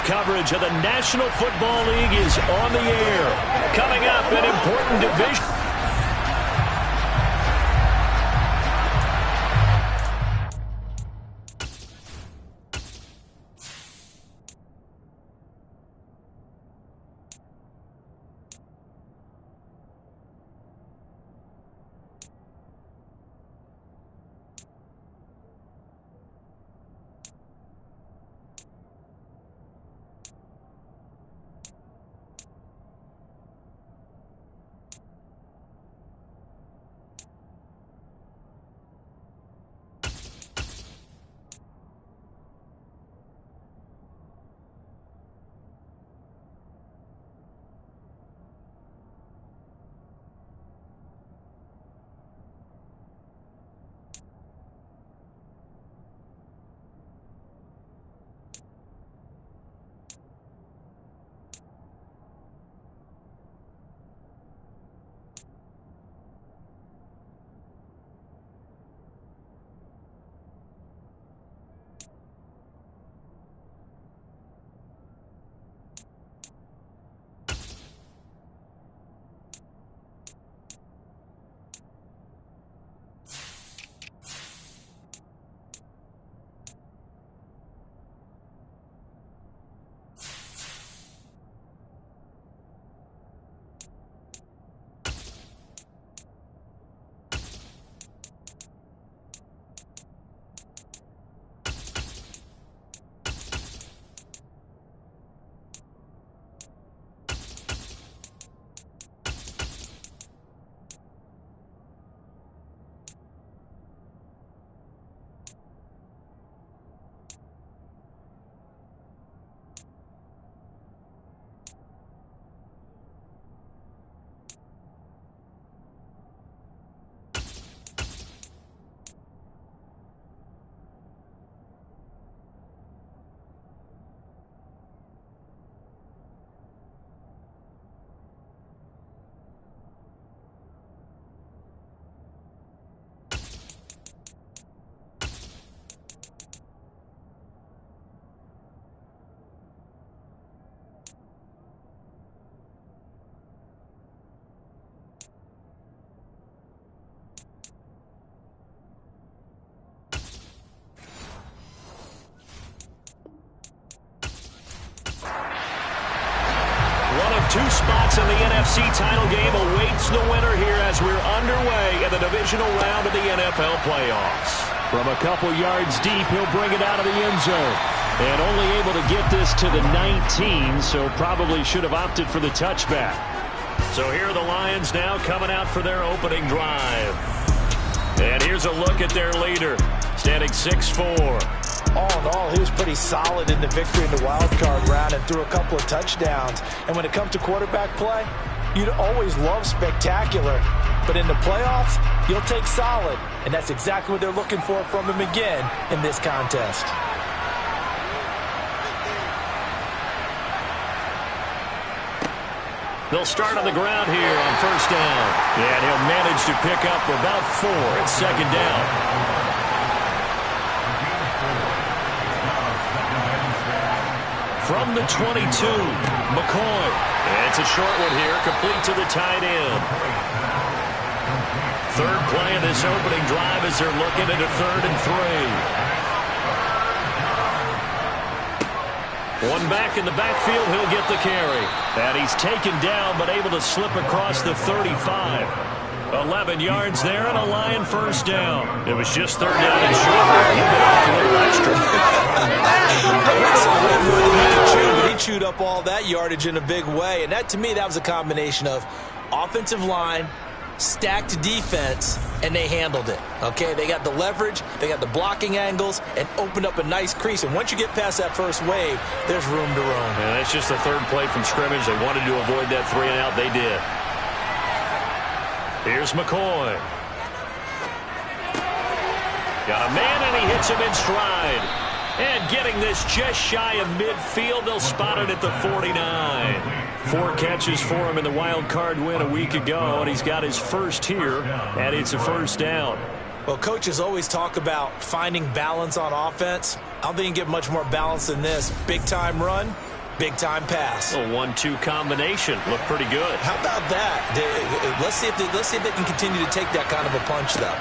coverage of the National Football League is on the air. Coming up, an important division. Two spots in the NFC title game awaits the winner here as we're underway in the divisional round of the NFL playoffs. From a couple yards deep, he'll bring it out of the end zone. And only able to get this to the 19, so probably should have opted for the touchback. So here are the Lions now coming out for their opening drive. And here's a look at their leader, standing 6'4". All in all, he was pretty solid in the victory in the wild card round and threw a couple of touchdowns. And when it comes to quarterback play, you'd always love spectacular. But in the playoffs, you'll take solid. And that's exactly what they're looking for from him again in this contest. They'll start on the ground here on first down. And he'll manage to pick up about 4 at second down. From the 22, McCoy. And it's a short one here, complete to the tight end. Third play of this opening drive as they're looking at a 3rd and 3. One back in the backfield, he'll get the carry. And he's taken down, but able to slip across the 35. 11 yards there and a Lion first down. It was just 3rd down and short. He bit off a little extra. But he chewed up all that yardage in a big way. And that, to me, that was a combination of offensive line, stacked defense, and they handled it. Okay, they got the leverage, they got the blocking angles, and opened up a nice crease. And once you get past that first wave, there's room to roam. And that's just the 3rd play from scrimmage. They wanted to avoid that 3 and out. They did. Here's McCoy. Got a man, and he hits him in stride. And getting this just shy of midfield, they'll spot it at the 49. 4 catches for him in the wild card win a week ago, and he's got his first here, and it's a first down. Well, coaches always talk about finding balance on offense. I don't think you can get much more balance than this. Big-time run, Big-time pass. A 1-2 combination. Looked pretty good. How about that? Let's see if they can continue to take that kind of a punch, though.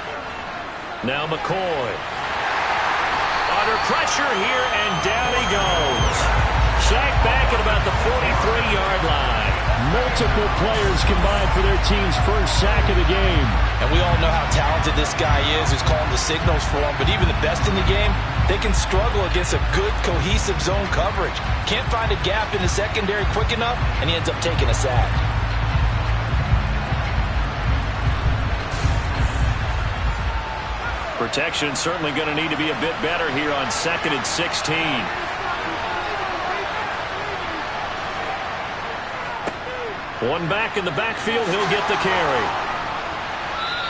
Now McCoy. Under pressure here, and down he goes. Sacked back at about the 43-yard line. Multiple players combined for their team's first sack of the game. And we all know how talented this guy is who's calling the signals for him. But even the best in the game, they can struggle against a good, cohesive zone coverage. Can't find a gap in the secondary quick enough, and he ends up taking a sack. Protection certainly going to need to be a bit better here on 2nd and 16. One back in the backfield, he'll get the carry.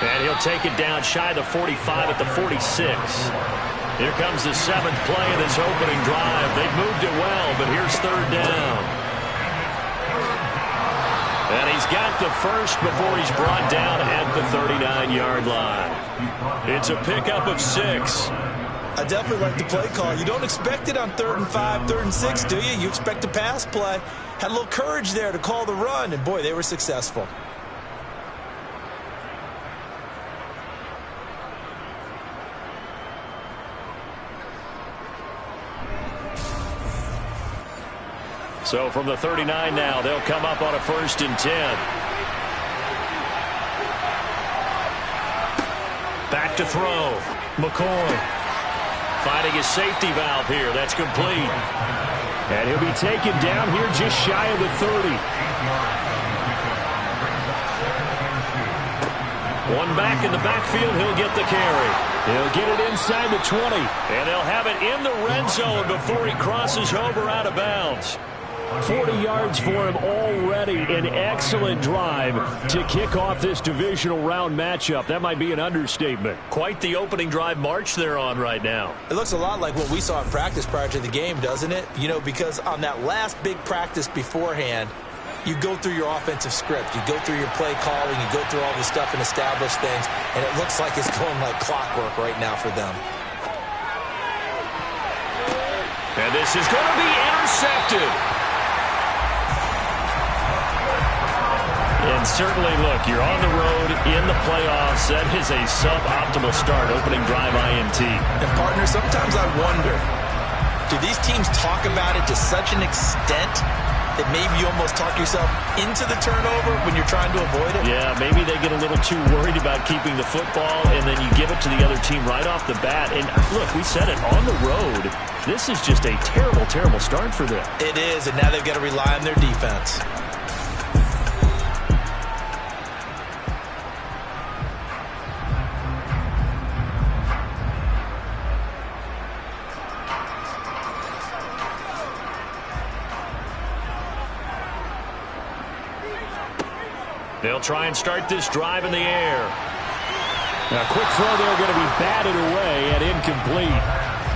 And he'll take it down shy of the 45 at the 46. Here comes the 7th play of this opening drive. They've moved it well, but here's 3rd down. And he's got the first before he's brought down at the 39-yard line. It's a pickup of 6. I definitely like the play call. You don't expect it on 3rd and 5, 3rd and 6, do you? You expect a pass play. Had a little courage there to call the run, and boy, they were successful. So from the 39 now, they'll come up on a 1st and 10. Back to throw. McCoy finding his safety valve here. That's complete. And he'll be taken down here just shy of the 30. One back in the backfield, he'll get the carry. He'll get it inside the 20. And they'll have it in the red zone before he crosses over out of bounds. 40 yards for him already. An excellent drive to kick off this divisional round matchup. That might be an understatement. Quite the opening drive march they're on right now. It looks a lot like what we saw in practice prior to the game, doesn't it? You know, because on that last big practice beforehand, you go through your offensive script. You go through your play calling. You go through all this stuff and establish things. And it looks like it's going like clockwork right now for them. And this is going to be intercepted. And certainly, look, you're on the road in the playoffs. That is a suboptimal start, opening drive INT. And, partner, sometimes I wonder, do these teams talk about it to such an extent that maybe you almost talk yourself into the turnover when you're trying to avoid it? Yeah, maybe they get a little too worried about keeping the football, and then you give it to the other team right off the bat. And, look, we said it, on the road, this is just a terrible, terrible start for them. It is, and now they've got to rely on their defense. They'll try and start this drive in the air. Now, quick throw there going to be batted away and incomplete.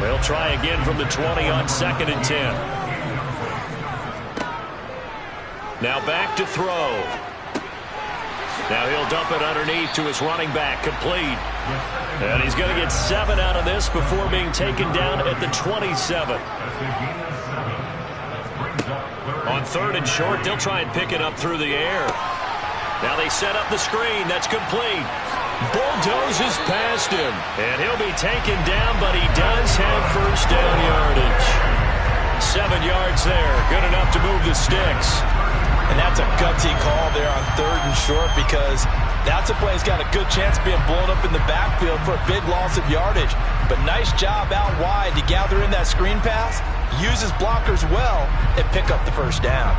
They'll try again from the 20 on 2nd and 10. Now back to throw. Now he'll dump it underneath to his running back, complete. And he's going to get 7 out of this before being taken down at the 27. On 3rd and short, they'll try and pick it up through the air. Now they set up the screen. That's complete. Bulldozes past him. And he'll be taken down, but he does have first down yardage. 7 yards there. Good enough to move the sticks. And that's a gutsy call there on 3rd and short, because that's a play that's got a good chance of being blown up in the backfield for a big loss of yardage. But nice job out wide to gather in that screen pass, use his blockers well, and pick up the first down.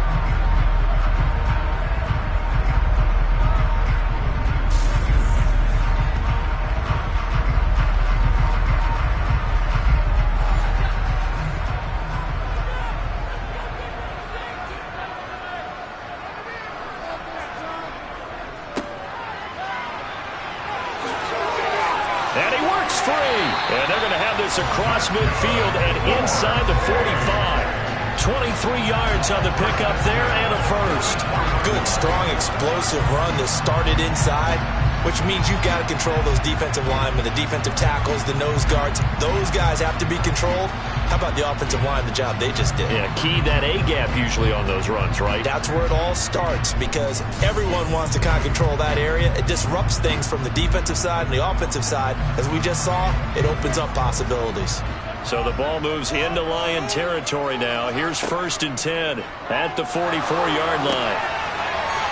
And he works free. And they're going to have this across midfield and inside the 45. 23 yards on the pickup there and a first. Good, strong, explosive run that started inside, which means you've got to control those defensive linemen, the defensive tackles, the nose guards. Those guys have to be controlled. How about the offensive line, the job they just did? Yeah, key that A-gap usually on those runs, right? That's where it all starts, because everyone wants to kind of control that area. It disrupts things from the defensive side and the offensive side. As we just saw, it opens up possibilities. So the ball moves into Lion territory now. Here's 1st and 10 at the 44-yard line.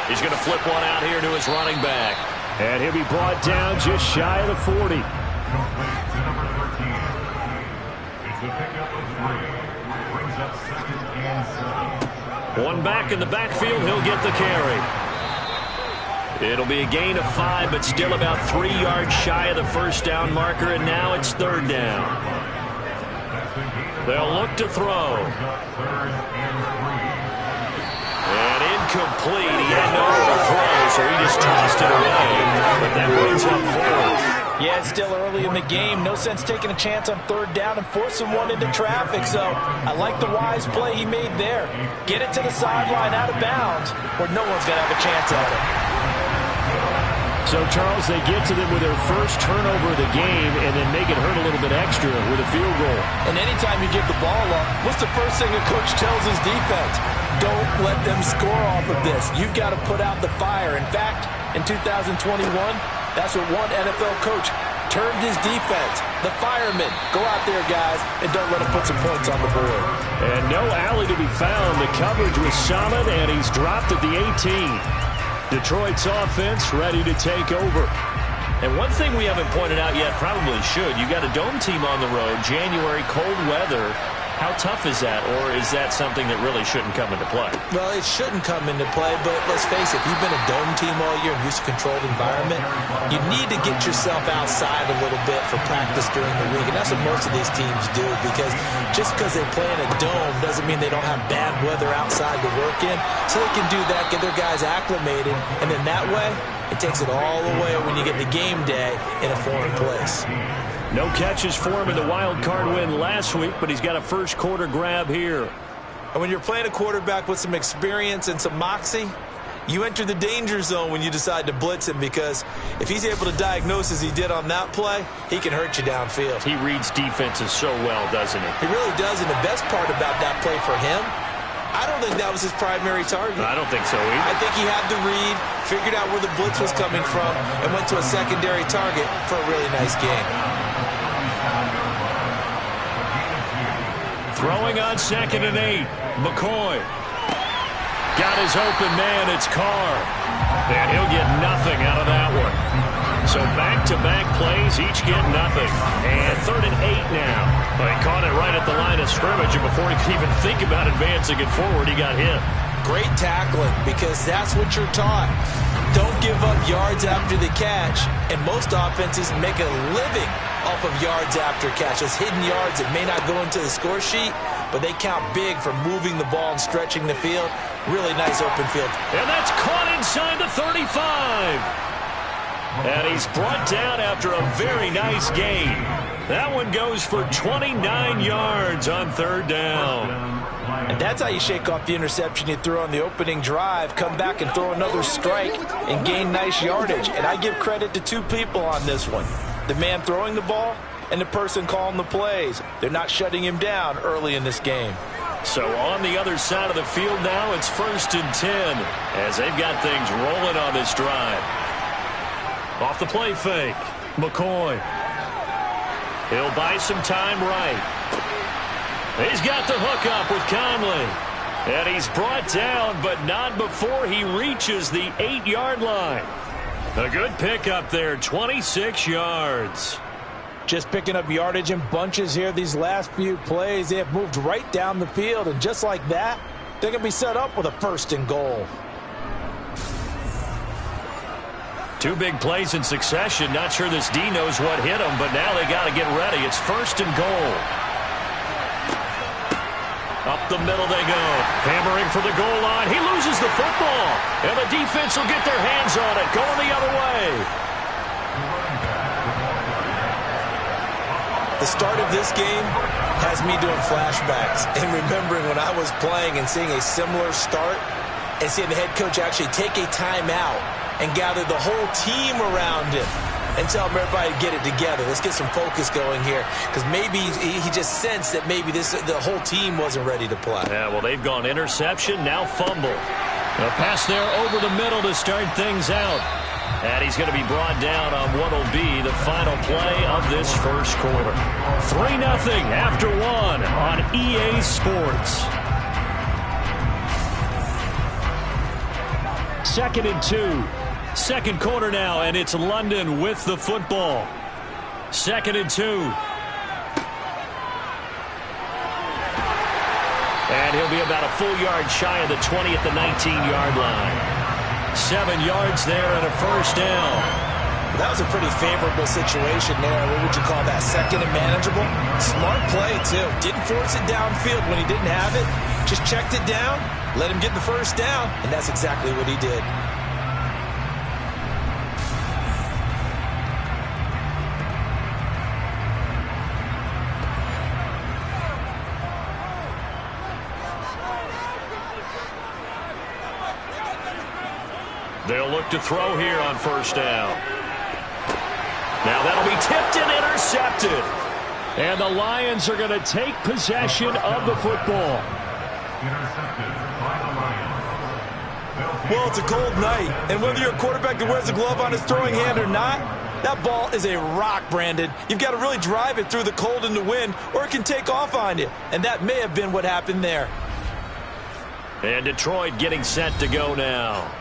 He's going to flip one out here to his running back. And he'll be brought down just shy of the 40. One back in the backfield, he'll get the carry. It'll be a gain of 5, but still about 3 yards shy of the first down marker, and now it's 3rd down. They'll look to throw. And incomplete. He had nowhere to throw, so he just tossed it away. But that brings up 4th. Yeah, it's still early in the game. No sense taking a chance on 3rd down and forcing one into traffic. So I like the wise play he made there. Get it to the sideline out of bounds where no one's going to have a chance at it. So, Charles, they get to them with their first turnover of the game and then make it hurt a little bit extra with a field goal. And anytime you give the ball up, what's the first thing a coach tells his defense? Don't let them score off of this. You've got to put out the fire. In fact, in 2021, that's what one NFL coach termed his defense. The firemen. Go out there, guys, and don't let them put some points on the board. And no alley to be found. The coverage was solid, and he's dropped at the 18. Detroit's offense ready to take over. And one thing we haven't pointed out yet, probably should, you got a dome team on the road, January, cold weather. How tough is that, or is that something that really shouldn't come into play? Well, it shouldn't come into play, but let's face it, if you've been a dome team all year and used to controlled environment, you need to get yourself outside a little bit for practice during the week, and that's what most of these teams do, because just because they play in a dome doesn't mean they don't have bad weather outside to work in, so they can do that, get their guys acclimated, and then that way, it takes it all away when you get the game day in a foreign place. No catches for him in the wild card win last week, but he's got a first quarter grab here. And when you're playing a quarterback with some experience and some moxie, you enter the danger zone when you decide to blitz him, because if he's able to diagnose as he did on that play, he can hurt you downfield. He reads defenses so well, doesn't he? He really does, and the best part about that play for him, I don't think that was his primary target. I don't think so either. I think he had the read, figured out where the blitz was coming from, and went to a secondary target for a really nice game. Throwing on 2nd and 8. McCoy. Got his open man. It's Carr. And he'll get nothing out of that one. So back-to-back plays, each get nothing. And 3rd and 8 now. Well, he caught it right at the line of scrimmage, and before he could even think about advancing it forward, he got hit. Great tackling, because that's what you're taught. Don't give up yards after the catch, and most offenses make a living off of yards after catch. Those hidden yards that may not go into the score sheet, but they count big for moving the ball and stretching the field. Really nice open field. And that's caught inside the 35. And he's brought down after a very nice gain. That one goes for 29 yards on 3rd down. And that's how you shake off the interception you threw on the opening drive, come back and throw another strike and gain nice yardage. And I give credit to 2 people on this one. The man throwing the ball and the person calling the plays. They're not shutting him down early in this game. So on the other side of the field now, it's 1st and 10 as they've got things rolling on this drive. Off the play fake, McCoy. He'll buy some time right. He's got the hook up with Conley. And he's brought down, but not before he reaches the 8-yard line. A good pickup there, 26 yards. Just picking up yardage in bunches here these last few plays. They have moved right down the field, and just like that, they're going to be set up with a 1st and goal. 2 big plays in succession. Not sure this D knows what hit him, but now they got to get ready. It's 1st and goal. Up the middle they go. Hammering for the goal line. He loses the football. And the defense will get their hands on it. Going the other way. The start of this game has me doing flashbacks and remembering when I was playing and seeing a similar start and seeing the head coach actually take a timeout and gathered the whole team around him and tell everybody to get it together. Let's get some focus going here, because maybe he just sensed that maybe the whole team wasn't ready to play. Yeah, well, they've gone interception, now fumble. A pass there over the middle to start things out. And he's going to be brought down on what will be the final play of this first quarter. 3-0 after one on EA Sports. 2nd and 2. Second quarter now, and it's London with the football. 2nd and 2. And he'll be about a full yard shy of the 20 at the 19-yard line. 7 yards there and a first down. That was a pretty favorable situation there. What would you call that? Second and manageable? Smart play, too. Didn't force it downfield when he didn't have it. Just checked it down, let him get the first down, and that's exactly what he did. They'll look to throw here on first down. Now that'll be tipped and intercepted. And the Lions are going to take possession of the football. Intercepted by the Lions. Well, it's a cold night, and whether you're a quarterback that wears a glove on his throwing hand or not, that ball is a rock, Brandon. You've got to really drive it through the cold and the wind, or it can take off on you. And that may have been what happened there. And Detroit getting set to go now.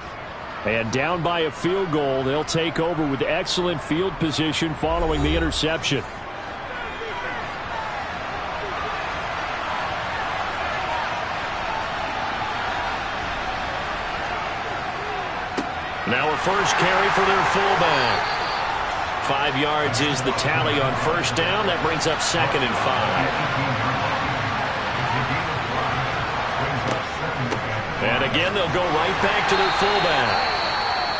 And down by a field goal, they'll take over with excellent field position following the interception. Now a first carry for their fullback. 5 yards is the tally on first down. That brings up 2nd and 5. And again, they'll go right back to their fullback.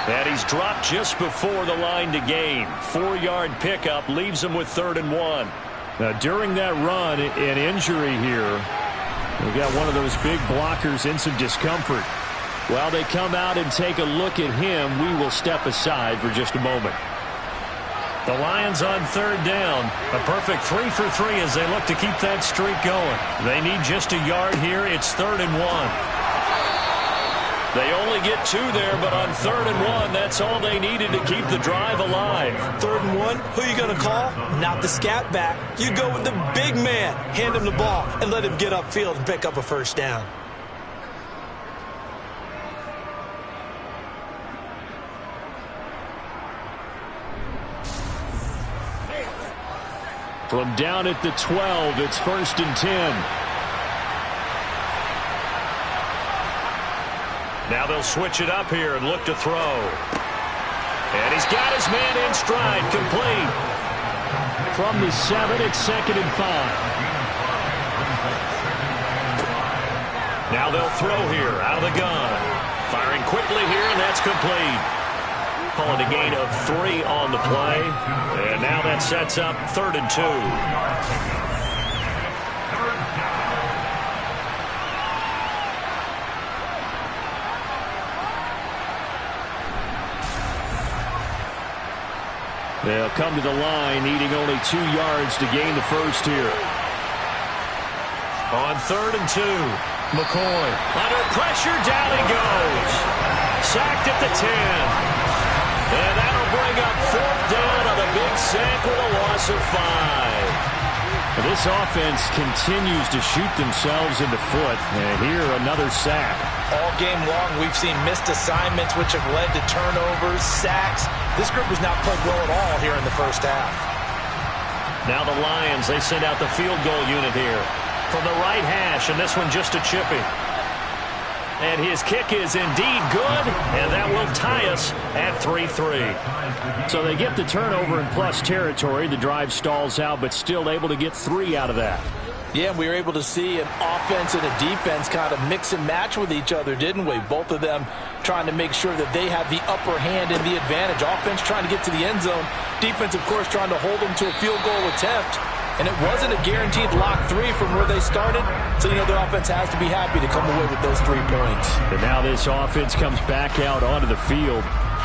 And he's dropped just before the line to gain. 4-yard pickup leaves him with 3rd and 1. Now, during that run, an injury here. We've got one of those big blockers in some discomfort. While they come out and take a look at him, we will step aside for just a moment. The Lions on 3rd down. A perfect 3 for 3 as they look to keep that streak going. They need just a yard here. It's 3rd and 1. They only get 2 there, but on 3rd and 1, that's all they needed to keep the drive alive. 3rd and 1, who are you going to call? Not the scat back. You go with the big man. Hand him the ball and let him get upfield and pick up a first down. From down at the 12, it's 1st and 10. Now they'll switch it up here and look to throw. And he's got his man in stride, complete. From the 7, it's 2nd and 5. Now they'll throw here out of the gun. Firing quickly here, and that's complete. Calling a gain of 3 on the play. And now that sets up 3rd and 2. They'll come to the line, needing only 2 yards to gain the first here. On 3rd and 2, McCoy. Under pressure, down he goes. Sacked at the 10. And that'll bring up 4th down on a big sack with a loss of 5. This offense continues to shoot themselves in the foot. And here, another sack. All game long, we've seen missed assignments, which have led to turnovers, sacks. This group has not played well at all here in the first half. Now the Lions, they send out the field goal unit here. From the right hash, and this one just a chipping. And his kick is indeed good, and that will tie us at 3-3. So they get the turnover in plus territory. The drive stalls out, but still able to get 3 out of that. Yeah, we were able to see an offense and a defense kind of mix and match with each other, didn't we? Both of them trying to make sure that they have the upper hand and the advantage. Offense trying to get to the end zone. Defense, of course, trying to hold them to a field goal attempt. and it wasn't a guaranteed lock 3 from where they started. So, you know, their offense has to be happy to come away with those 3 points. And now this offense comes back out onto the field.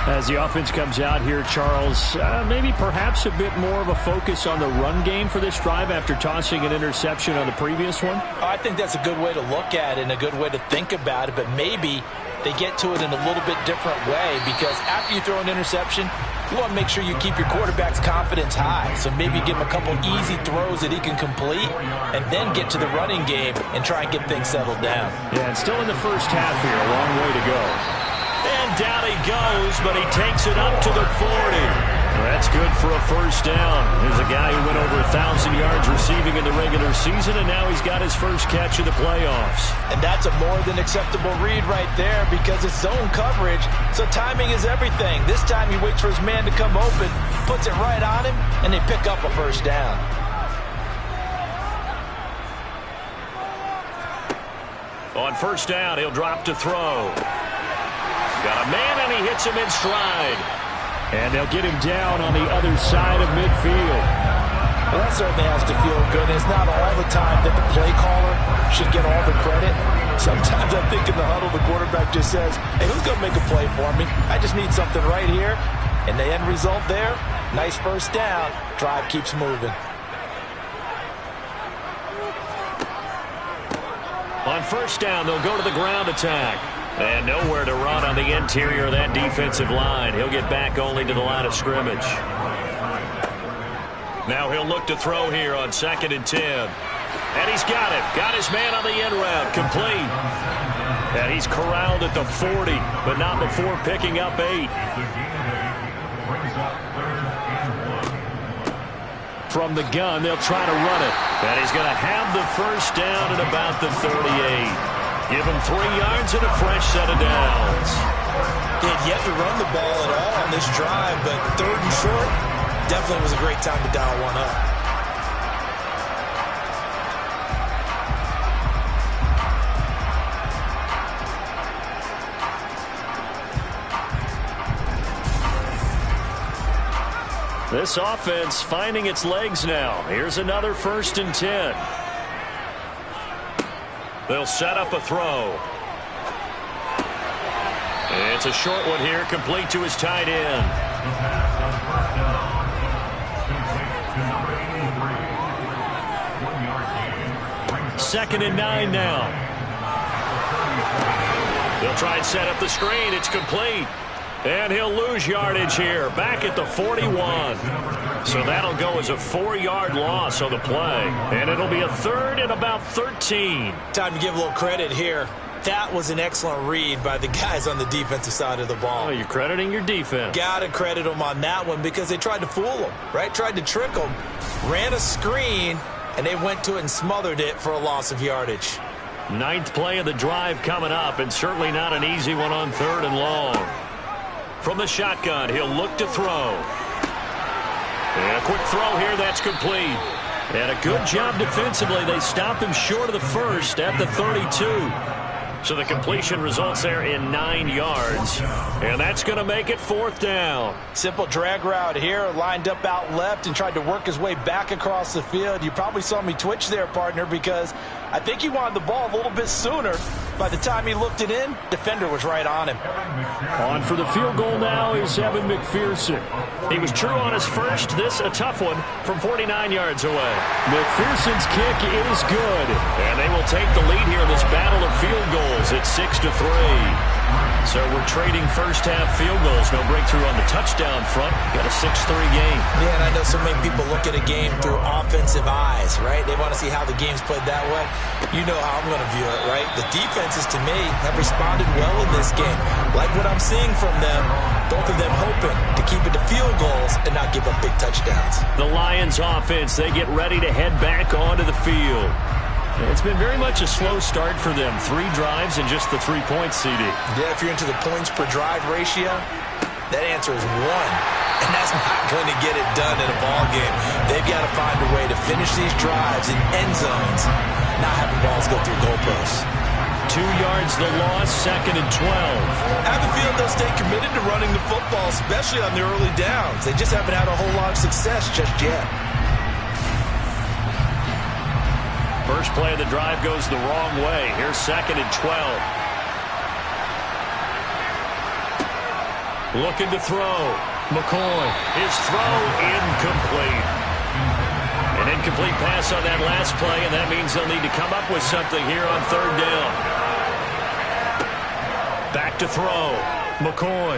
As the offense comes out here, Charles, maybe perhaps a bit more of a focus on the run game for this drive after tossing an interception on the previous one? I think that's a good way to look at it and a good way to think about it, but maybe they get to it in a little bit different way, because after you throw an interception, you want to make sure you keep your quarterback's confidence high. So maybe give him a couple easy throws that he can complete and then get to the running game and try and get things settled down. Yeah, and still in the first half here, a long way to go. And down he goes, but he takes it up to the 40. That's good for a first down. Here's a guy who went over 1,000 yards receiving in the regular season, and now he's got his first catch in the playoffs. And that's a more than acceptable read right there, because it's zone coverage, so timing is everything. This time he waits for his man to come open, puts it right on him, and they pick up a first down. On first down, he'll drop to throw. Got a man, and he hits him in stride. And they'll get him down on the other side of midfield. Well, that certainly has to feel good. It's not all the time that the play caller should get all the credit. Sometimes I think in the huddle, the quarterback just says, hey, who's going to make a play for me? I just need something right here. And the end result there, nice first down. Drive keeps moving. On first down, they'll go to the ground attack. And nowhere to run on the interior of that defensive line. He'll get back only to the line of scrimmage. Now he'll look to throw here on 2nd and 10. And he's got it. Got his man on the end route. Complete. And he's corralled at the 40, but not before picking up 8. From the gun, they'll try to run it. And he's going to have the first down at about the 38. Give him 3 yards and a fresh set of downs. He had yet to run the ball at all on this drive, but 3rd and short definitely was a great time to dial one up. This offense finding its legs now. Here's another 1st and 10. They'll set up a throw. It's a short one here, complete to his tight end. 2nd and 9 now. They'll try and set up the screen. It's complete. And he'll lose yardage here, back at the 41. So that'll go as a 4-yard loss on the play. And it'll be a 3rd and about 13. Time to give a little credit here. That was an excellent read by the guys on the defensive side of the ball. Oh, you're crediting your defense. Got to credit them on that one, because they tried to fool them, right? Tried to trick them. Ran a screen, and they went to it and smothered it for a loss of yardage. 9th play of the drive coming up, and certainly not an easy one on 3rd and long. From the shotgun, he'll look to throw. And a quick throw here, that's complete. And a good job defensively. They stopped him short of the first at the 32. So the completion results there in 9 yards. And that's going to make it 4th down. Simple drag route here, lined up out left and tried to work his way back across the field. You probably saw me twitch there, partner, because I think he wanted the ball a little bit sooner. By the time he looked it in, defender was right on him. On for the field goal now is Evan McPherson. He was true on his first. This a tough one from 49 yards away. McPherson's kick is good. And they will take the lead here in this battle of field goals at 6-3. So we're trading first-half field goals. No breakthrough on the touchdown front. Got a 6-3 game. Yeah, and I know so many people look at a game through offensive eyes, right? They want to see how the game's played that way. You know how I'm going to view it, right? The defenses, to me, have responded well in this game. Like what I'm seeing from them, both of them hoping to keep it to field goals and not give up big touchdowns. The Lions offense, they get ready to head back onto the field. It's been very much a slow start for them. 3 drives and just the 3 points, CD. Yeah, if you're into the points per drive ratio, that answer is 1. And that's not going to get it done in a ball game. They've got to find a way to finish these drives in end zones, not having balls go through goalposts. 2 yards the loss, 2nd and 12. I have a feeling they'll stay committed to running the football, especially on the early downs. They just haven't had a whole lot of success just yet. First play of the drive goes the wrong way. Here's 2nd and 12. Looking to throw. McCoy. His throw incomplete. An incomplete pass on that last play, and that means they'll need to come up with something here on 3rd down. Back to throw. McCoy.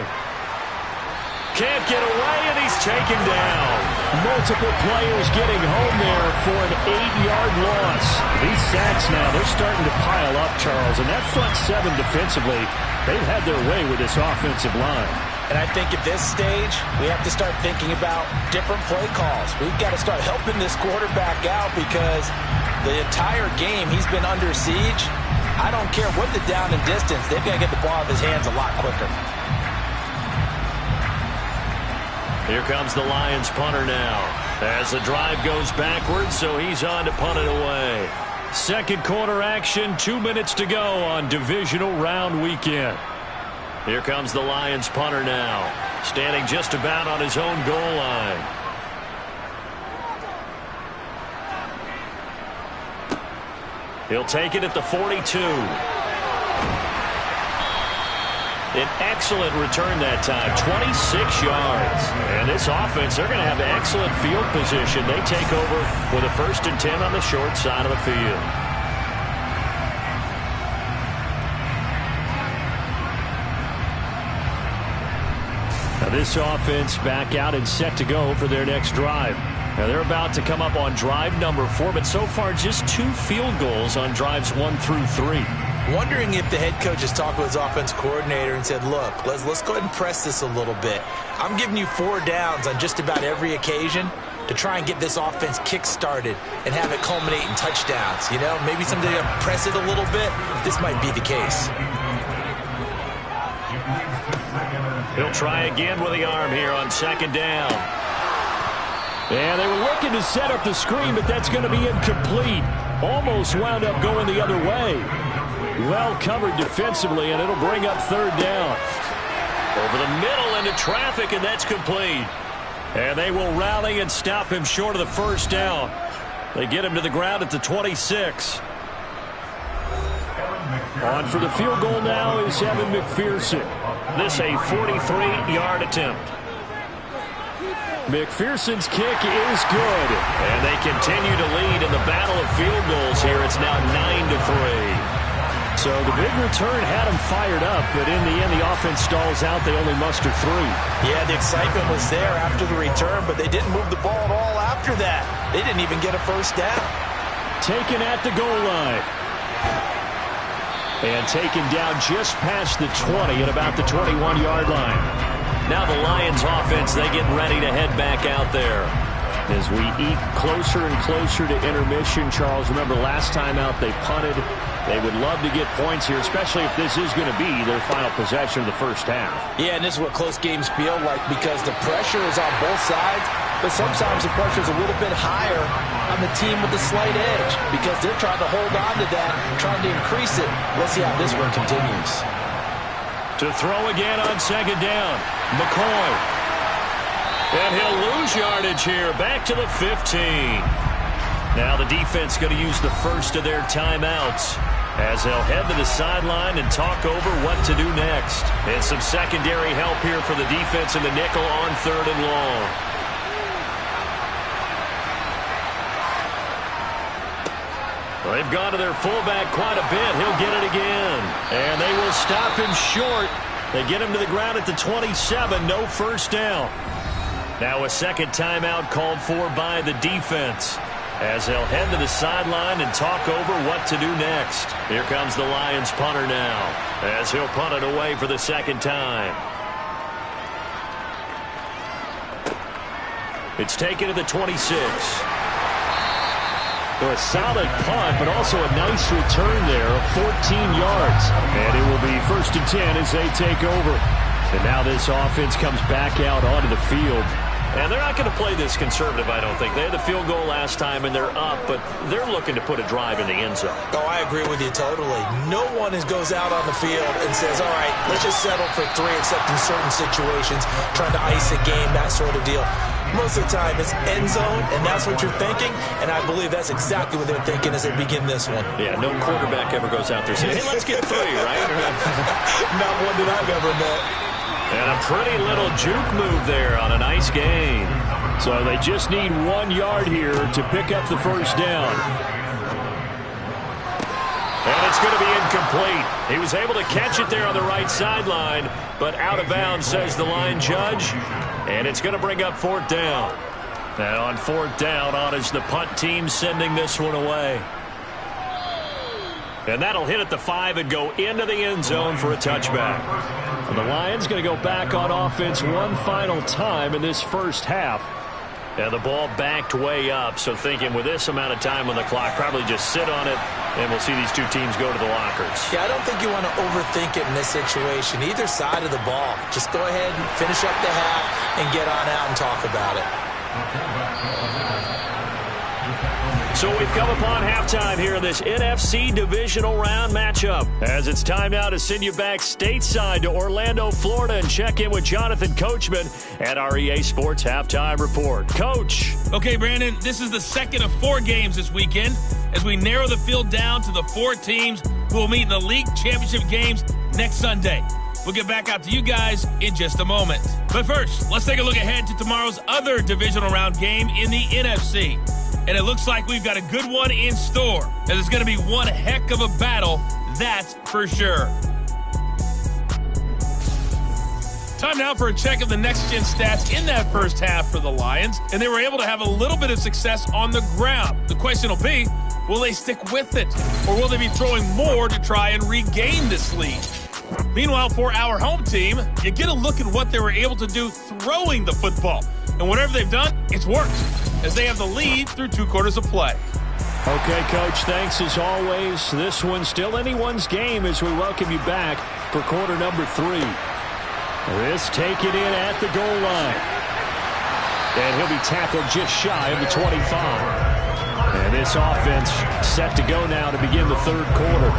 Can't get away, and he's taken down. Multiple players getting home there for an 8-yard loss. These sacks now, they're starting to pile up, Charles. And that front 7 defensively, they've had their way with this offensive line. And I think at this stage, we have to start thinking about different play calls. We've got to start helping this quarterback out because the entire game he's been under siege. I don't care what the down and distance, they've got to get the ball out of his hands a lot quicker. Here comes the Lions punter now as the drive goes backwards, so he's on to punt it away. Second quarter action, 2 minutes to go on divisional round weekend. Here comes the Lions punter now, standing just about on his own goal line. He'll take it at the 42. An excellent return that time, 26 yards. And this offense, they're going to have excellent field position. They take over with a 1st and 10 on the short side of the field. Now this offense back out and set to go for their next drive. Now they're about to come up on drive number 4, but so far just 2 field goals on drives 1 through 3. Wondering if the head coach has talked with his offensive coordinator and said, look, let's go ahead and press this a little bit. I'm giving you 4 downs on just about every occasion to try and get this offense kick-started and have it culminate in touchdowns. You know, maybe someday to press it a little bit. This might be the case. He'll try again with the arm here on 2nd down. And they were looking to set up the screen, but that's going to be incomplete. Almost wound up going the other way. Well covered defensively, and it'll bring up 3rd down. Over the middle into traffic, and that's complete. And they will rally and stop him short of the 1st down. They get him to the ground at the 26. On for the field goal now is Evan McPherson. This a 43-yard attempt. McPherson's kick is good. And they continue to lead in the battle of field goals here. It's now 9-3. So the big return had them fired up, but in the end, the offense stalls out. They only muster 3. Yeah, the excitement was there after the return, but they didn't move the ball at all after that. They didn't even get a 1st down. Taken at the goal line. And taken down just past the 20 at about the 21-yard line. Now the Lions offense, they get ready to head back out there. As we eat closer and closer to intermission, Charles, remember last time out they punted. They would love to get points here, especially if this is going to be their final possession of the 1st half. Yeah, and this is what close games feel like because the pressure is on both sides, but sometimes the pressure is a little bit higher on the team with the slight edge because they're trying to hold on to that, trying to increase it. Let's see how this one continues. To throw again on 2nd down, McCoy. And he'll lose yardage here, back to the 15. Now the defense going to use the first of their timeouts as they'll head to the sideline and talk over what to do next. And some secondary help here for the defense in the nickel on 3rd and long. Well, they've gone to their fullback quite a bit. He'll get it again. And they will stop him short. They get him to the ground at the 27. No 1st down. Now a 2nd timeout called for by the defense as they'll head to the sideline and talk over what to do next. Here comes the Lions punter now as he'll punt it away for the 2nd time. It's taken to the 26. So a solid punt, but also a nice return there of 14 yards. And it will be 1st and 10 as they take over. And now this offense comes back out onto the field. And they're not going to play this conservative, I don't think. They had the field goal last time, and they're up, but they're looking to put a drive in the end zone. Oh, I agree with you totally. No one goes out on the field and says, all right, let's just settle for 3, except in certain situations, trying to ice a game, that sort of deal. Most of the time, it's end zone, and that's what you're thinking, and I believe that's exactly what they're thinking as they begin this one. Yeah, no quarterback ever goes out there saying, hey, let's get 3, right? Not one that I've ever met. And a pretty little juke move there on a nice gain. So they just need 1 yard here to pick up the first down. And it's going to be incomplete. He was able to catch it there on the right sideline, but out of bounds, says the line judge. And it's going to bring up 4th down. And on 4th down, on is the punt team sending this one away. And that'll hit at the 5 and go into the end zone for a touchback. And the Lions going to go back on offense one final time in this first half. And the ball backed way up, so thinking with this amount of time on the clock, probably just sit on it, and we'll see these two teams go to the lockers. Yeah, I don't think you want to overthink it in this situation. Either side of the ball. Just go ahead and finish up the half and get on out and talk about it. So we've come upon halftime here in this NFC Divisional Round matchup. As it's time now to send you back stateside to Orlando, Florida, and check in with Jonathan Coachman at our EA Sports Halftime Report. Coach. Okay, Brandon, this is the second of 4 games this weekend as we narrow the field down to the 4 teams who will meet in the league championship games next Sunday. We'll get back out to you guys in just a moment. But first, let's take a look ahead to tomorrow's other divisional round game in the NFC. And it looks like we've got a good one in store, as it's going to be one heck of a battle, that's for sure. Time now for a check of the next-gen stats in that first half for the Lions, and they were able to have a little bit of success on the ground. The question will be, will they stick with it, or will they be throwing more to try and regain this lead? Meanwhile, for our home team, you get a look at what they were able to do throwing the football. And whatever they've done, it's worked, as they have the lead through 2 quarters of play. Okay, Coach, thanks as always. This one's still anyone's game as we welcome you back for quarter number 3. This take it in at the goal line. And he'll be tackled just shy of the 25. And this offense set to go now to begin the 3rd quarter.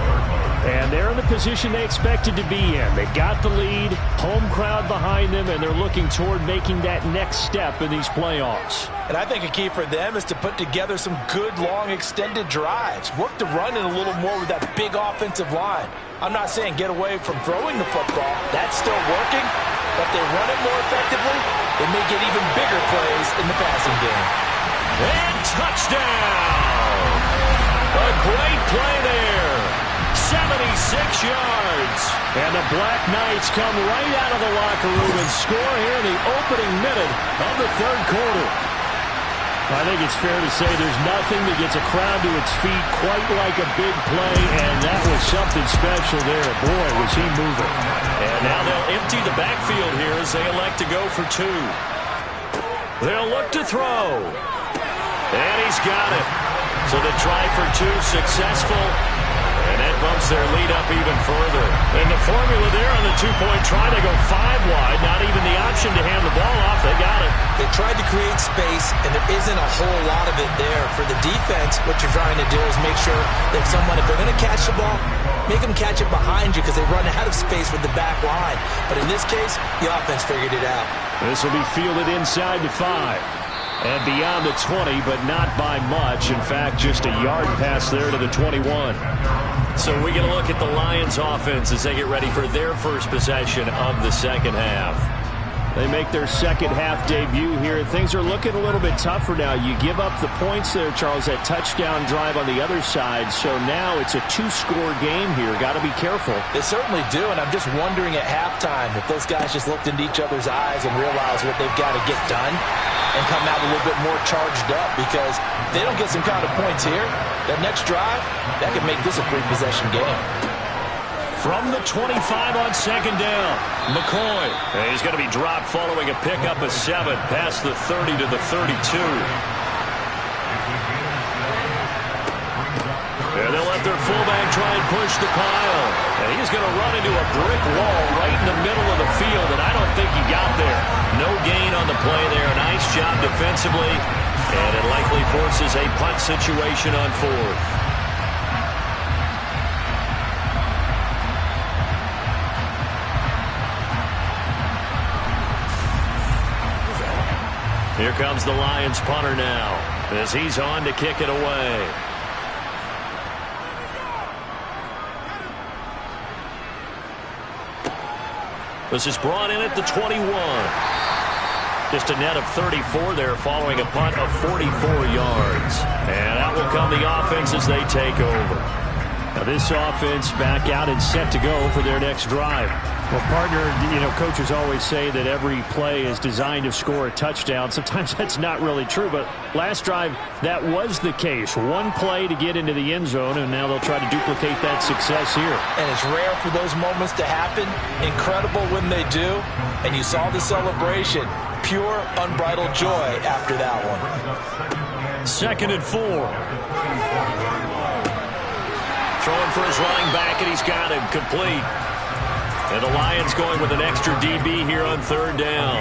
And they're in the position they expected to be in. They've got the lead, home crowd behind them, and they're looking toward making that next step in these playoffs. And I think a key for them is to put together some good, long, extended drives. Work the run in a little more with that big offensive line. I'm not saying get away from throwing the football. That's still working. But if they run it more effectively, they may get even bigger plays in the passing game. And touchdown! A great play there. 76 yards. And the BlackKnights come right out of the locker room and score here in the opening minute of the 3rd quarter. I think it's fair to say there's nothing that gets a crowd to its feet quite like a big play, and that was something special there. Boy, was he moving. And now they'll empty the backfield here as they elect to go for 2. They'll look to throw. And he's got it. So the try for 2 successful. And that bumps their lead up even further. And the formula there on the 2-point try, they go 5 wide. Not even the option to hand the ball off. They got it. They tried to create space, and there isn't a whole lot of it there. For the defense, what you're trying to do is make sure that someone, if they're going to catch the ball, make them catch it behind you because they run out of space with the back line. But in this case, the offense figured it out. This will be fielded inside the 5. And beyond the 20, but not by much. In fact, just a yard pass there to the 21. So we get a look at the Lions offense as they get ready for their first possession of the second half. They make their second half debut here. Things are looking a little bit tougher now. You give up the points there, Charles, that touchdown drive on the other side. So now it's a 2-score game here. Got to be careful. They certainly do, and I'm just wondering at halftime if those guys just looked into each other's eyes and realized what they've got to get done and come out a little bit more charged up, because if they don't get some kind of points here, that next drive, that could make this a 3-possession game. From the 25 on second down, McCoy. And he's going to be dropped following a pickup of 7 past the 30 to the 32. And they'll let let their fullback try and push the pile. And he's going to run into a brick wall right in the middle of the field, and I don't think he got there. No gain on the play there. Nice job defensively, and it likely forces a punt situation on fourth. Here comes the Lions punter now as he's on to kick it away. This is brought in at the 21. Just a net of 34 there following a punt of 44 yards. And out will come the offense as they take over. Now this offense back out and set to go for their next drive. Well, partner, coaches always say that every play is designed to score a touchdown. Sometimes that's not really true, but last drive, that was the case. One play to get into the end zone, and now they'll try to duplicate that success here. And it's rare for those moments to happen. Incredible when they do. And you saw the celebration. Pure, unbridled joy after that one. 2nd and 4. Throwing for his running back, and he's got him complete. And the Lions going with an extra DB here on 3rd down.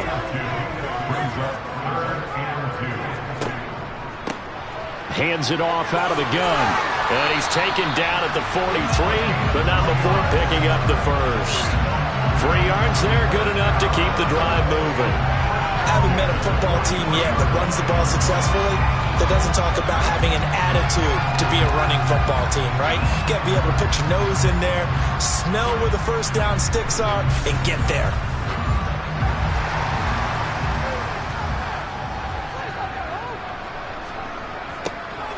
Hands it off out of the gun. And he's taken down at the 43, but not before picking up the first. 3 yards there, good enough to keep the drive moving. Haven't met a football team yet that runs the ball successfully that doesn't talk about having an attitude to be a running football team, right? You got to be able to put your nose in there, smell where the first down sticks are, and get there.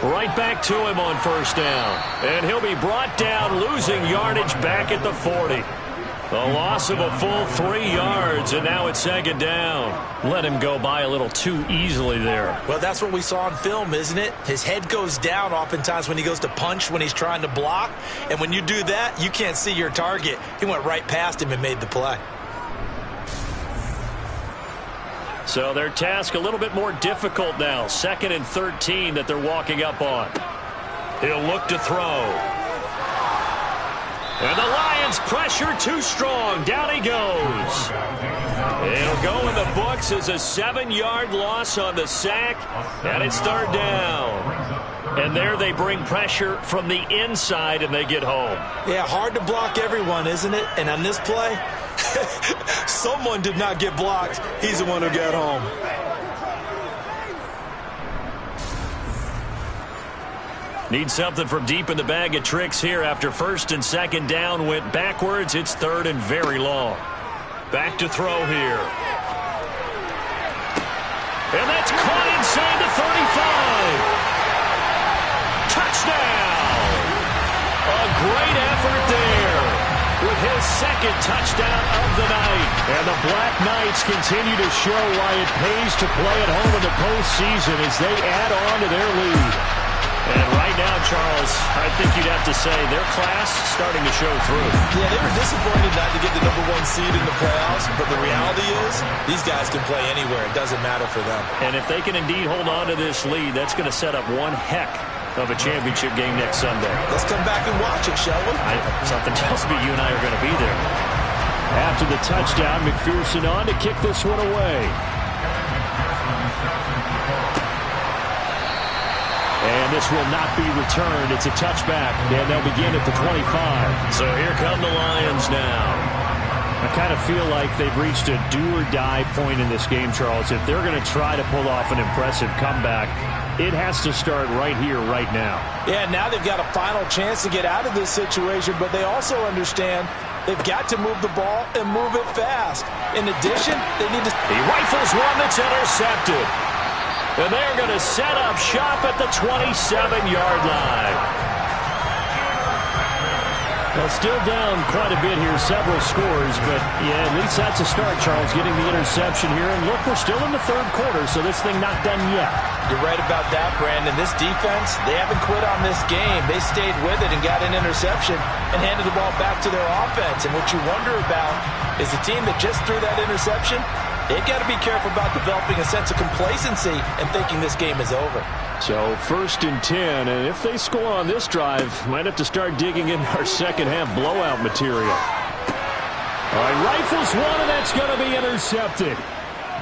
Right back to him on 1st down. And he'll be brought down, losing yardage back at the 40. A loss of a full 3 yards, and now it's 2nd down. Let him go by a little too easily there. Well, that's what we saw on film, isn't it? His head goes down oftentimes when he goes to punch, when he's trying to block. And when you do that, you can't see your target. He went right past him and made the play. So their task a little bit more difficult now. 2nd and 13 that they're walking up on. He'll look to throw. And the Lions pressure too strong. Down he goes. It'll go in the books as a 7-yard loss on the sack. And it's 3rd down. And there they bring pressure from the inside and they get home. Yeah, hard to block everyone, isn't it? And on this play, someone did not get blocked. He's the one who got home. Need something from deep in the bag of tricks here after 1st and 2nd down went backwards. It's 3rd and very long. Back to throw here. And that's caught inside the 35. Touchdown! A great effort there with his 2nd touchdown of the night. And the BlackKnights continue to show why it pays to play at home in the postseason as they add on to their lead. And right now, Charles, I think you'd have to say their class starting to show through. Yeah, they were disappointed not to get the #1 seed in the playoffs, but the reality is these guys can play anywhere. It doesn't matter for them. And if they can indeed hold on to this lead, that's going to set up one heck of a championship game next Sunday. Let's come back and watch it, shall we? Something tells me you and I are going to be there. After the touchdown, McPherson on to kick this one away. And this will not be returned. It's a touchback, and they'll begin at the 25. So here come the Lions now. I kind of feel like they've reached a do-or-die point in this game, Charles. If they're going to try to pull off an impressive comeback, it has to start right here, right now. Yeah, now they've got a final chance to get out of this situation, but they also understand they've got to move the ball and move it fast. In addition, they need to... He rifles one that's intercepted. And they're going to set up shop at the 27-yard line. Well, still down quite a bit here, several scores, but yeah, at least that's a start, Charles, getting the interception here. And look, we're still in the 3rd quarter, so this thing not done yet. You're right about that, Brandon. This defense, they haven't quit on this game. They stayed with it and got an interception and handed the ball back to their offense. And what you wonder about is the team that just threw that interception, they've got to be careful about developing a sense of complacency and thinking this game is over. So 1st and 10, and if they score on this drive, might have to start digging in our second half blowout material. All right, rifles one, and that's going to be intercepted.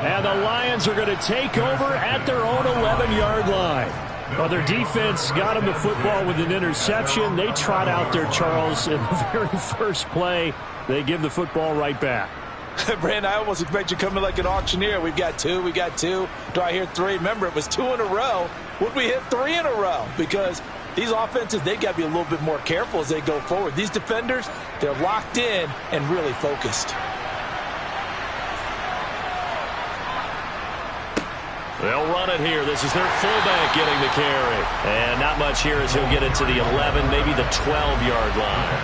And the Lions are going to take over at their own 11-yard line. Well, their defense got them the football with an interception. They trot out there, Charles, in the very first play. They give the football right back. Brandon, I almost expect you coming like an auctioneer. We've got two. Do I hear three? Remember, it was 2 in a row. Would we hit 3 in a row? Because these offenses, they got to be a little bit more careful as they go forward. These defenders, they're locked in and really focused. They'll run it here. This is their fullback getting the carry. And not much here as he'll get it to the 11, maybe the 12-yard line.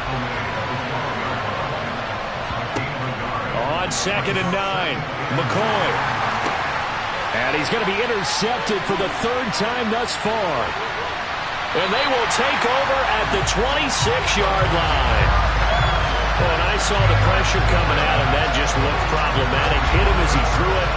On 2nd and 9, McCoy. And he's going to be intercepted for the 3rd time thus far. And they will take over at the 26-yard line. Oh, and I saw the pressure coming at him. That just looked problematic. Hit him as he threw it.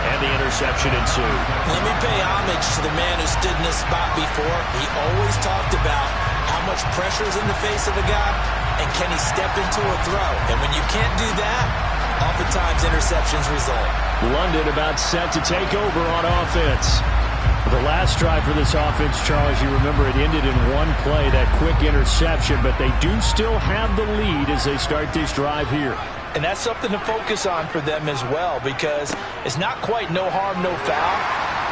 And the interception ensued. Let me pay homage to the man who stood in this spot before. He always talked about how much pressure is in the face of a guy, and can he step into a throw. And when you can't do that, oftentimes interceptions result. London about set to take over on offense. The last drive for this offense, Charles, you remember it ended in one play, that quick interception, but they do still have the lead as they start this drive here. And that's something to focus on for them as well, because it's not quite no harm, no foul.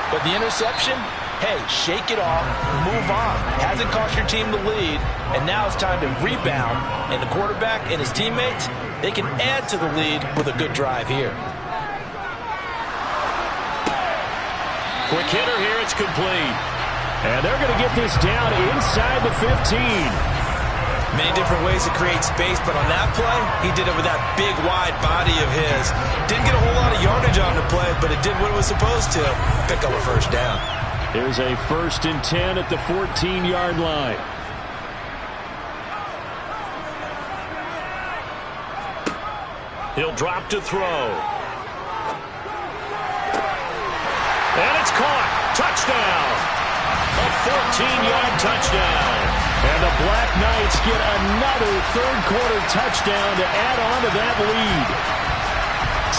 But the interception, hey, shake it off, move on. Hasn't cost your team the lead, and now it's time to rebound. And the quarterback and his teammates, they can add to the lead with a good drive here. Quick hitter here, it's complete. And they're going to get this down inside the 15. Many different ways to create space, but on that play, he did it with that big, wide body of his. Didn't get a whole lot of yardage on the play, but it did what it was supposed to. Pick up a 1st down. Here's a 1st and 10 at the 14-yard line. He'll drop to throw. And it's caught. Touchdown. A 14-yard touchdown. And the BlackKnights get another 3rd-quarter touchdown to add on to that lead.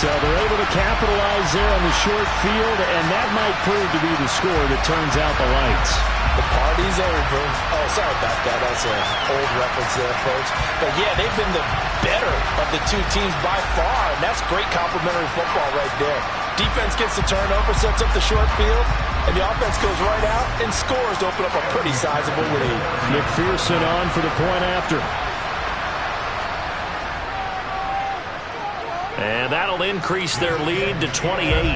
So they're able to capitalize there on the short field, and that might prove to be the score that turns out the lights. The party's over. Oh, sorry about that. That's an old reference there, folks. But, yeah, they've been the better of the two teams by far, and that's great complimentary football right there. Defense gets the turnover, sets up the short field, and the offense goes right out and scores to open up a pretty sizable lead. McPherson on for the point after. And that'll increase their lead to 28.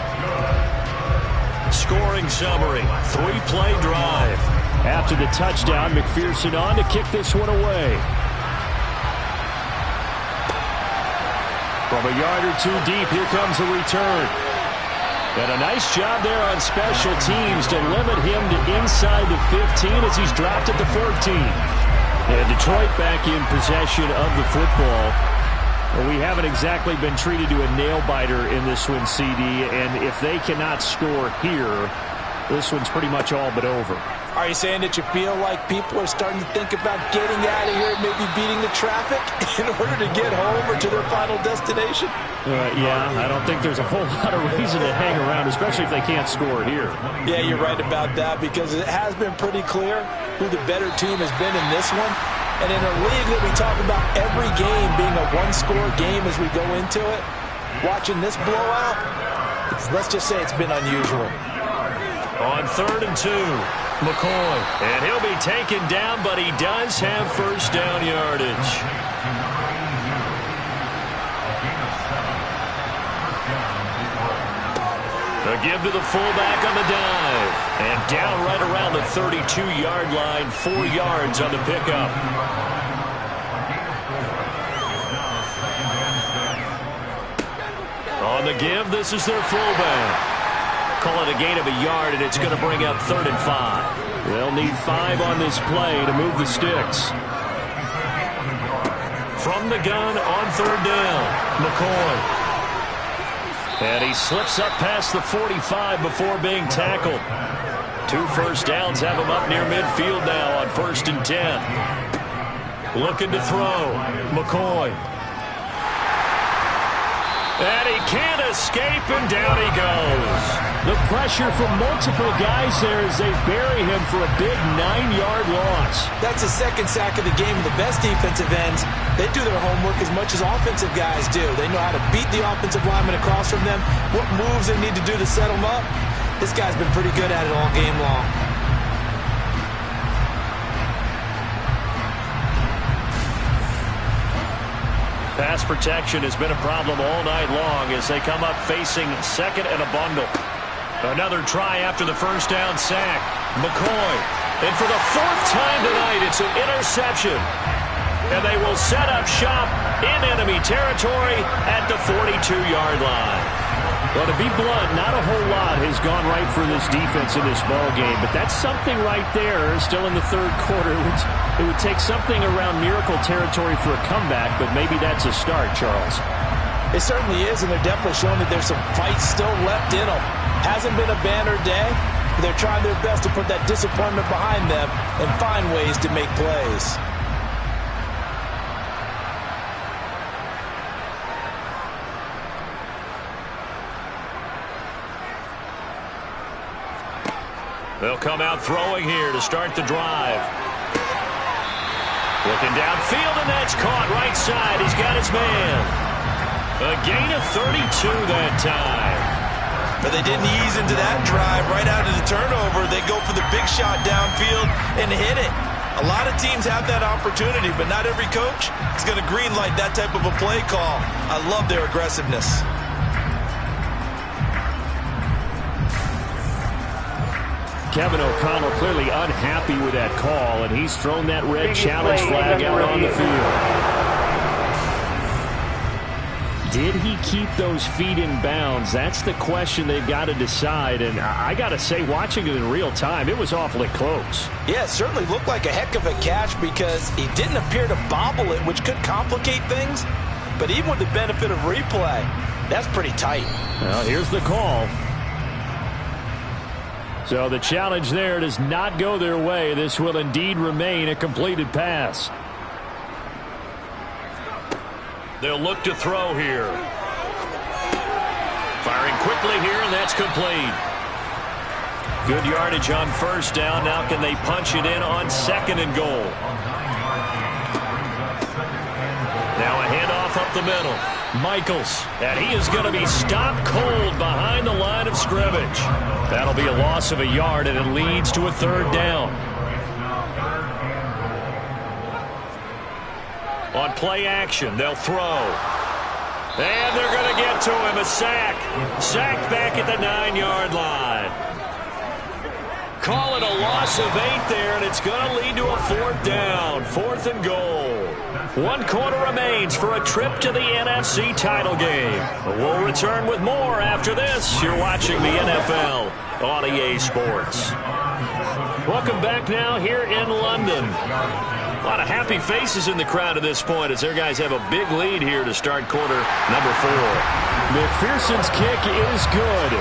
Scoring summary, 3-play drive. After the touchdown, McPherson on to kick this one away. From a yard or two deep, here comes the return. And a nice job there on special teams to limit him to inside the 15 as he's dropped at the 14. And Detroit back in possession of the football. Well, we haven't exactly been treated to a nail-biter in this one, CD. And if they cannot score here, this one's pretty much all but over. Are you saying that you feel like people are starting to think about getting out of here and maybe beating the traffic in order to get home or to their final destination? Yeah, I don't think there's a whole lot of reason to hang around, especially if they can't score here. Yeah, you're right about that, because it has been pretty clear who the better team has been in this one. And in a league that we talk about every game being a one-score game as we go into it, watching this blowout, let's just say it's been unusual. On 3rd and 2, McCoy. And he'll be taken down, but he does have 1st down yardage. A give to the fullback on the dive. And down right around the 32-yard line, 4 yards on the pickup. On the give, this is their fullback. Call it a gain of a yard, and it's going to bring up 3rd and 5. They'll need 5 on this play to move the sticks. From the gun on 3rd down, McCoy. And he slips up past the 45 before being tackled. 2 first downs have him up near midfield now on 1st and 10. Looking to throw. McCoy. And he can't escape, and down he goes. The pressure from multiple guys there as they bury him for a big 9-yard loss. That's the 2nd sack of the game. The best defensive ends, they do their homework as much as offensive guys do. They know how to beat the offensive lineman across from them, what moves they need to do to set them up. This guy's been pretty good at it all game long. Pass protection has been a problem all night long as they come up facing 2nd and a bundle. Another try after the first down sack. McCoy. And for the 4th time tonight, it's an interception. And they will set up shop in enemy territory at the 42-yard line. Well, to be blunt, not a whole lot has gone right for this defense in this ball game, but that's something right there. Still in the 3rd quarter. It would take something around miracle territory for a comeback, but maybe that's a start, Charles. It certainly is, and they're definitely showing that there's some fight still left in them. Hasn't been a banner day, but they're trying their best to put that disappointment behind them and find ways to make plays. They'll come out throwing here to start the drive. Looking downfield, and that's caught right side. He's got his man. A gain of 32 that time. But they didn't ease into that drive right out of the turnover. They go for the big shot downfield and hit it. A lot of teams have that opportunity, but not every coach is going to green light that type of a play call. I love their aggressiveness. Kevin O'Connell clearly unhappy with that call, and he's thrown that red challenge flag out on the field. Did he keep those feet in bounds? That's the question they've got to decide, and I got to say, watching it in real time, it was awfully close. Yeah, it certainly looked like a heck of a catch because he didn't appear to bobble it, which could complicate things, but even with the benefit of replay, that's pretty tight. Well, here's the call. So the challenge there does not go their way. This will indeed remain a completed pass. They'll look to throw here. Firing quickly here, and that's complete. Good yardage on 1st down. Now can they punch it in on 2nd and goal? Now a handoff up the middle. Michaels, and he is going to be stopped cold behind the line of scrimmage. That'll be a loss of a yard, and it leads to a 3rd down. On play action, they'll throw. And they're going to get to him. A sack. Sacked back at the 9-yard line. Call it a loss of 8 there, and it's going to lead to a 4th down. 4th and goal. 1 quarter remains for a trip to the NFC title game. We'll return with more after this. You're watching the NFL on EA Sports. Welcome back now here in London. A lot of happy faces in the crowd at this point as their guys have a big lead here to start quarter number 4. McPherson's kick is good.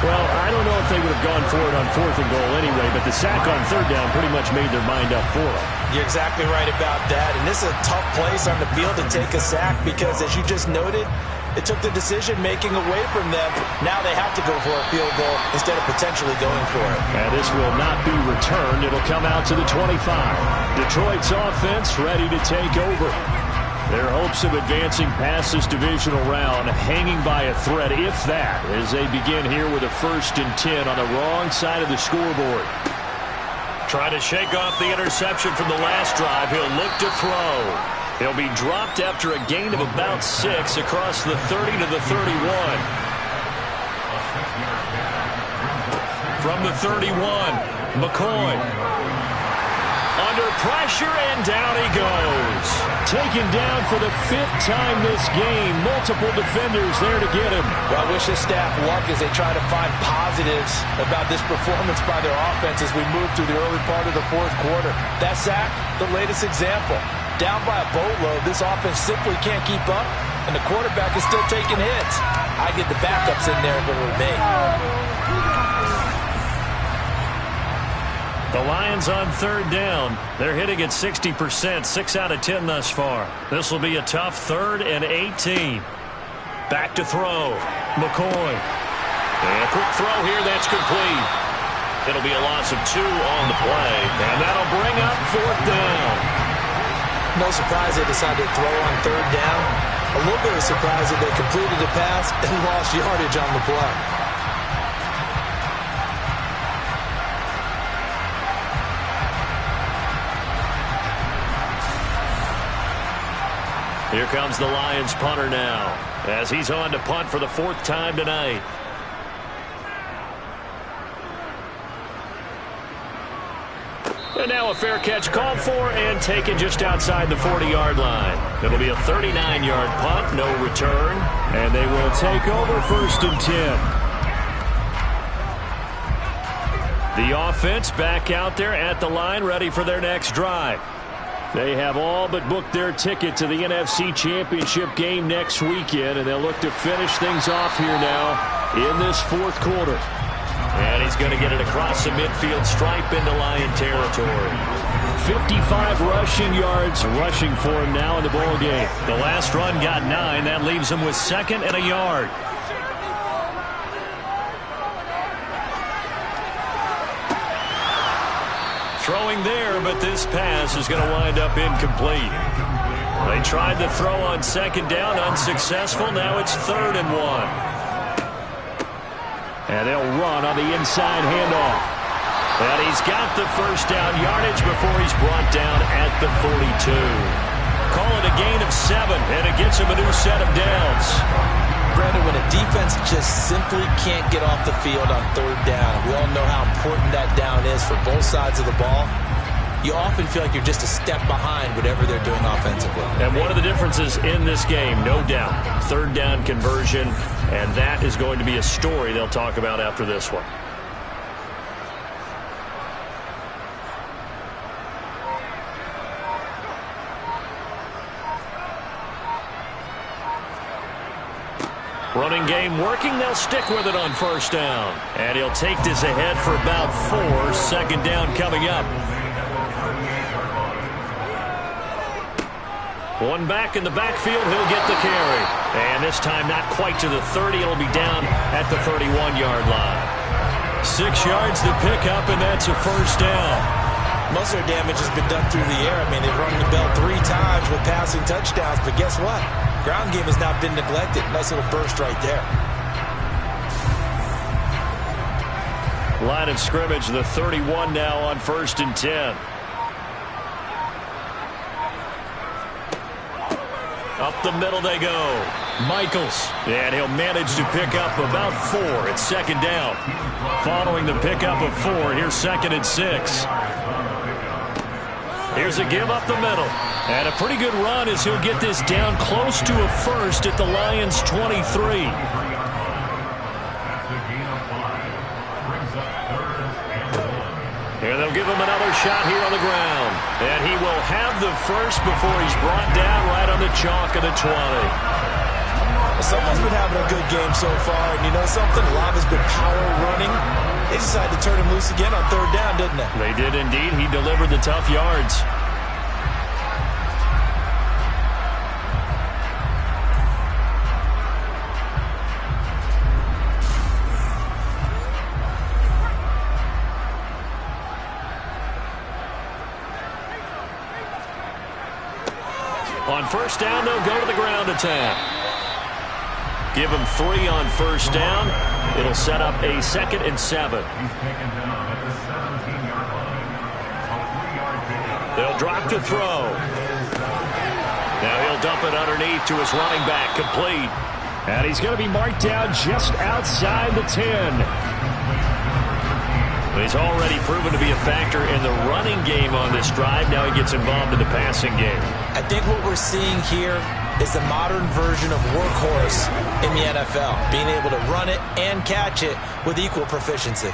Well, I don't know if they would have gone for it on 4th and goal anyway, but the sack on 3rd down pretty much made their mind up for them. You're exactly right about that, and this is a tough place on the field to take a sack because, as you just noted, it took the decision-making away from them. Now they have to go for a field goal instead of potentially going for it. And this will not be returned. It'll come out to the 25. Detroit's offense ready to take over. Their hopes of advancing past this divisional round hanging by a thread, if that, as they begin here with a 1st and 10 on the wrong side of the scoreboard. Trying to shake off the interception from the last drive. He'll look to throw. He'll be dropped after a gain of about 6 across the 30 to the 31. From the 31, McCoy. Under pressure, and down he goes. Taken down for the 5th time this game. Multiple defenders there to get him. Well, I wish his staff luck as they try to find positives about this performance by their offense as we move through the early part of the 4th quarter. That sack, the latest example. Down by a boatload, this offense simply can't keep up, and the quarterback is still taking hits. I get the backups in there if it were me. The Lions on 3rd down. They're hitting at 60%, 6 out of 10 thus far. This will be a tough 3rd and 18. Back to throw. McCoy. And a quick throw here. That's complete. It'll be a loss of 2 on the play. And that'll bring up 4th down. No surprise they decided to throw on 3rd down. A little bit of surprise that they completed the pass and lost yardage on the play. Here comes the Lions punter now, as he's on to punt for the 4th time tonight. And now a fair catch called for and taken just outside the 40-yard line. It'll be a 39-yard punt, no return, and they will take over 1st and 10. The offense back out there at the line, ready for their next drive. They have all but booked their ticket to the NFC Championship game next weekend, and they'll look to finish things off here now in this 4th quarter. And he's going to get it across the midfield stripe into Lion territory. 55 rushing yards rushing for him now in the ball game. The last run got 9. That leaves him with 2nd and a yard. Throwing there, but this pass is going to wind up incomplete. They tried to throw on 2nd down, unsuccessful. Now it's 3rd and 1. And they'll run on the inside handoff. And he's got the 1st down yardage before he's brought down at the 42. Call it a gain of 7, and it gets him a new set of downs. Brandon, when a defense just simply can't get off the field on 3rd down, we all know how important that down is for both sides of the ball. You often feel like you're just a step behind whatever they're doing offensively. And one of the differences in this game, no doubt, 3rd down conversion, and that is going to be a story they'll talk about after this one. Running game working. They'll stick with it on 1st down. And he'll take this ahead for about 4. 2nd down coming up. One back in the backfield. He'll get the carry. And this time not quite to the 30. It'll be down at the 31-yard line. 6 yards to pick up, and that's a 1st down. Most of their damage has been done through the air. I mean, they've rung the bell 3 times with passing touchdowns, but guess what? Ground game has not been neglected. Nice little burst right there. Line of scrimmage, the 31 now on 1st and 10. Up the middle they go. Michaels. And he'll manage to pick up about 4. It's 2nd down. Following the pickup of 4, here's 2nd and 6. Here's a give up the middle. And a pretty good run as he'll get this down close to a 1st at the Lions' 23. Here they'll give him another shot here on the ground. And he will have the 1st before he's brought down right on the chalk of the 20. Someone's been having a good game so far, and you know something? A lot has been power running. They decided to turn him loose again on 3rd down, didn't they? They did indeed. He delivered the tough yards. On 1st down, they'll go to the ground attack. Give him 3 on 1st down. It'll set up a 2nd and 7. They'll drop to throw. Now he'll dump it underneath to his running back, complete. And he's going to be marked down just outside the 10. He's already proven to be a factor in the running game on this drive. Now he gets involved in the passing game. I think what we're seeing here is the modern version of workhorse in the NFL, being able to run it and catch it with equal proficiency.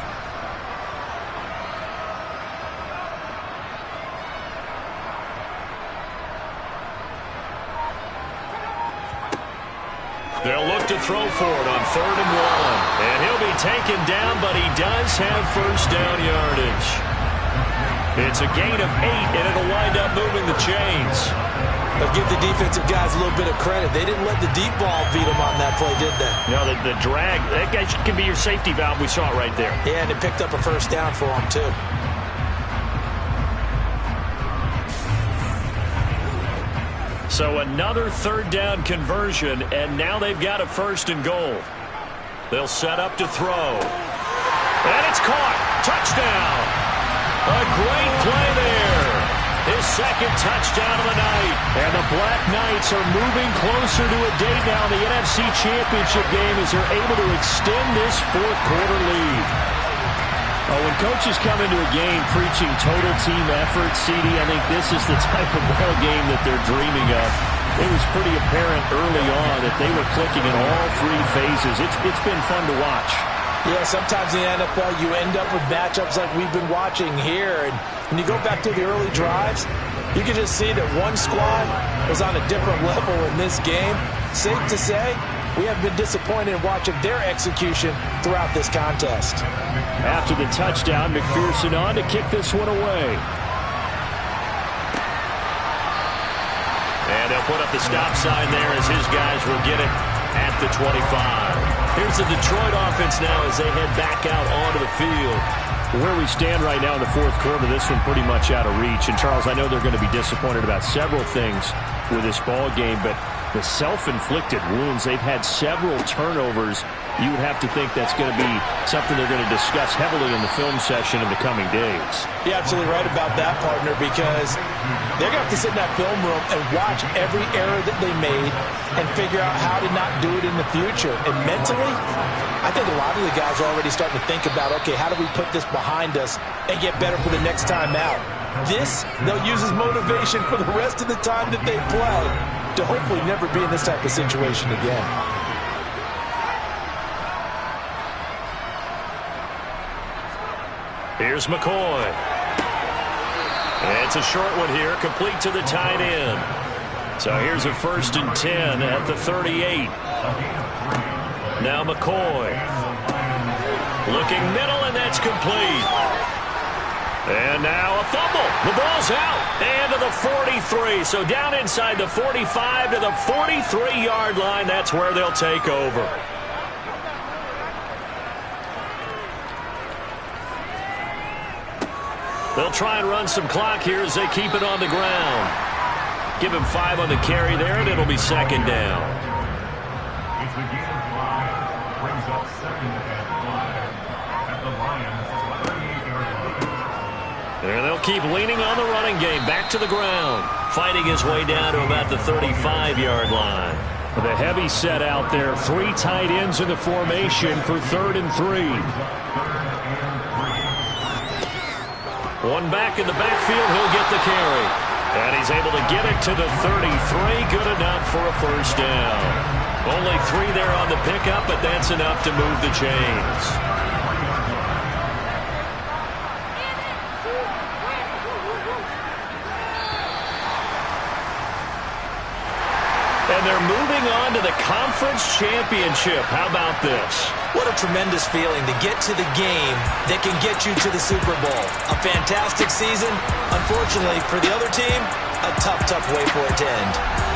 They'll look to throw for it on 3rd and 1. And he'll be taken down, but he does have first down yardage. It's a gain of 8, and it'll wind up moving the chains. But give the defensive guys a little bit of credit. They didn't let the deep ball beat them on that play, did they? No, the drag, that guy can be your safety valve. We saw it right there. Yeah, and it picked up a first down for them, too. So another 3rd down conversion, and now they've got a 1st and goal. They'll set up to throw. And it's caught. Touchdown. A great play there. His 2nd touchdown of the night. And the BlackKnights are moving closer to a date now in the NFC Championship game as they're able to extend this 4th quarter lead. Oh, when coaches come into a game preaching total team effort, CD, I think this is the type of ball game that they're dreaming of. It was pretty apparent early on that they were clicking in all 3 phases. It's been fun to watch. Yeah, sometimes in the NFL you end up with matchups like we've been watching here. And when you go back to the early drives, you can just see that one squad was on a different level in this game. Safe to say, we have been disappointed in watching their execution throughout this contest. After the touchdown, McPherson on to kick this one away. And they'll put up the stop sign there as his guys will get it at the 25. Here's the Detroit offense now as they head back out onto the field. Where we stand right now in the 4th quarter, this one pretty much out of reach. And, Charles, I know they're going to be disappointed about several things with this ball game, but the self-inflicted wounds, they've had several turnovers. You would have to think that's going to be something they're going to discuss heavily in the film session in the coming days. You're absolutely right about that, partner, because they're going to have to sit in that film room and watch every error that they made and figure out how to not do it in the future. And mentally, I think a lot of the guys are already starting to think about, okay, how do we put this behind us and get better for the next time out? This, they'll use as motivation for the rest of the time that they play to hopefully never be in this type of situation again. Here's McCoy. It's a short one here, complete to the tight end. So here's a 1st and 10 at the 38. Now McCoy. Looking middle, and that's complete. And now a fumble. The ball's out. And to the 43. So down inside the 45 to the 43-yard line. That's where they'll take over. They'll try and run some clock here as they keep it on the ground. Give him 5 on the carry there, and it'll be 2nd down. It's the game of 5. Brings up 2nd and 5 at the Lions' 38-yard line. And they'll keep leaning on the running game. Back to the ground. Fighting his way down to about the 35-yard line. With a heavy set out there. 3 tight ends in the formation for 3rd and 3. One back in the backfield, he'll get the carry. And he's able to get it to the 33. Good enough for a 1st down. Only 3 there on the pickup, but that's enough to move the chains. And they're moving on to the conference championship. How about this? What a tremendous feeling to get to the game that can get you to the Super Bowl. A fantastic season. Unfortunately, for the other team, a tough, tough way for it to end.